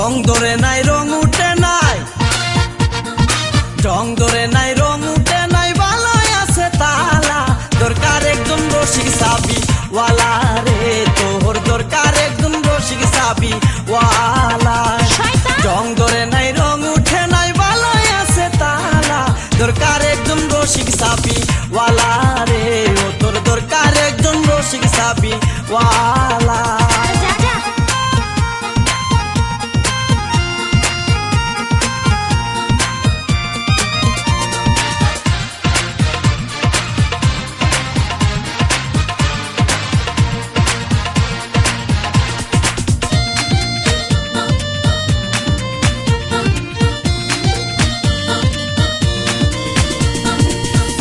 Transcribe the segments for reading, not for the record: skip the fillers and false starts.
রং ধরে নাই রং উঠে নাই, রং ধরে নাই রং উঠে নাই, ভালোই আছে তালা। দরকার একজন রসিক সাবি ওয়ালা রে, তোর দরকার একজন রসিক সাবি ওয়ালা। রং ধরে নাই রং উঠে নাই, ভালোই আছে তালা। দরকার একজন রসিক সাবি ওয়ালা রে, ও তোর দরকার একজন রসিক সাবি ওয়ালা।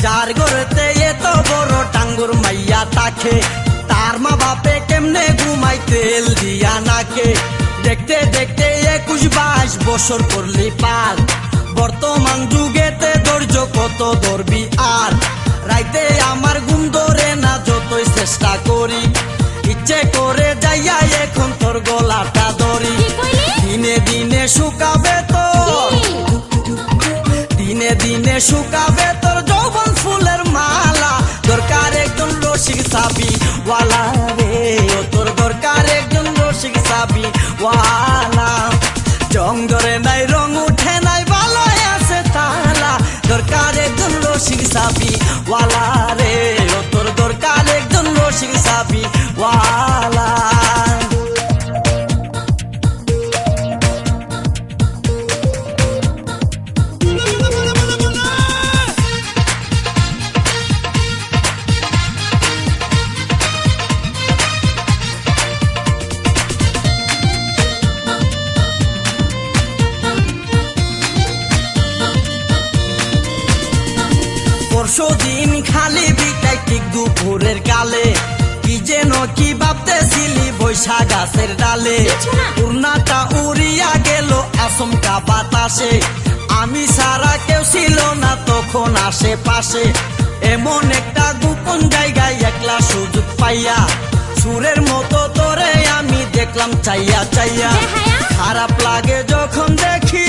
যার ঘরেতে এত বড় টাঙ্গুর মাইয়া তাকে, তার মা বাপে কেমনে ঘুমাই তেল দিয়া নাকে। দেখতে দেখতে 21-22 বছর করলি পার, বর্তমান যুগেতে ধৈর্য কত ধরবি আর। রাইতে আমার ঘুম ধরে না যতই চেষ্টা করি, ইচ্ছে করে যাইয়া এখন তোর গলাটা ধরি। দিনে দিনে শুকাবে তোর, দিনে দিনে শুকাবে তোর যৌবন ফুলের মালা। দরকার একজন রসিক সাবি ওয়ালা রে, ও তোর দরকার একজন রসিক সাবি ওয়ালা। রং ধরে নাই রং উঠে নাই, ভালোই আছে তালা। দরকার একজন রসিক সাবি ওয়ালা রে, ও তোর দরকার একজন রসিক সাবি ওয়ালা। পরশুদিন খালি বিকাই ঠিক দুপুরের কালে, কি যেন কি ভাবতেছিলি বৈশা গাছের ডালে। উড়নাটা উড়িয়া গেল আচমকা বাতাসে, আমি সারা কেউ ছিল না তখন আশেপাশে। এমন একটা গোপন জায়গায় একলা সুযোগ পাইয়া, সুরের মতো তোরে আমি দেখলাম চাইয়া চাইয়া। খারাপ লাগে যখন দেখি,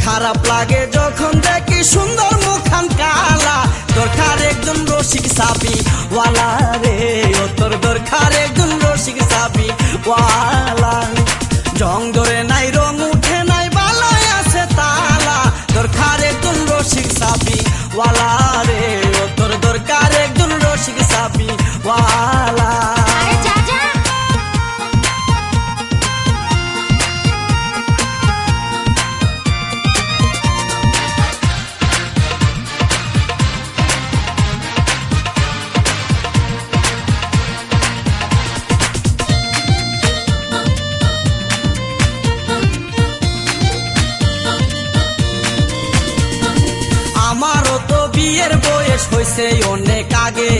খারাপ লাগে যখন দেখি সুন্দর মুখান কালা। দরকার একজন রসিক সাবি ওয়ালা রে, ও তোর দরকার একজন রসিক সাবি ওয়ালা। রং ধরে নাই রং উঠে নাই, ভালোই আছে তালা। দরকার একজন রসিক সাবি ওয়ালা রে, ও তোর দরকার একজন রসিক সাবি ওয়ালা। আমারও তো বিয়ের বয়স হয়েছে অনেক আগে,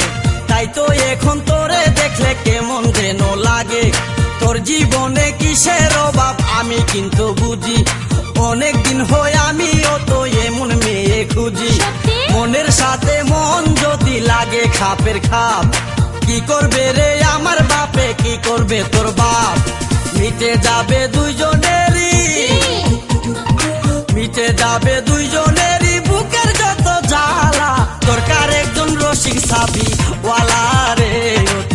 তাই তো এখন তোরে দেখলে কেমন যেন লাগে। তোর জীবনে কিসের অভাব আমি কিন্তু বুঝি, অনেক দিন হয় আমিও তো এমন মেয়ে খুঁজি। মনের সাথে মন যদি লাগে খাপের খাপ, কি করবে রে আমার বাপে, কি করবে তোর বাপ। মিটে যাবে দুইজনেরই, মিটে যাবে দুইজনের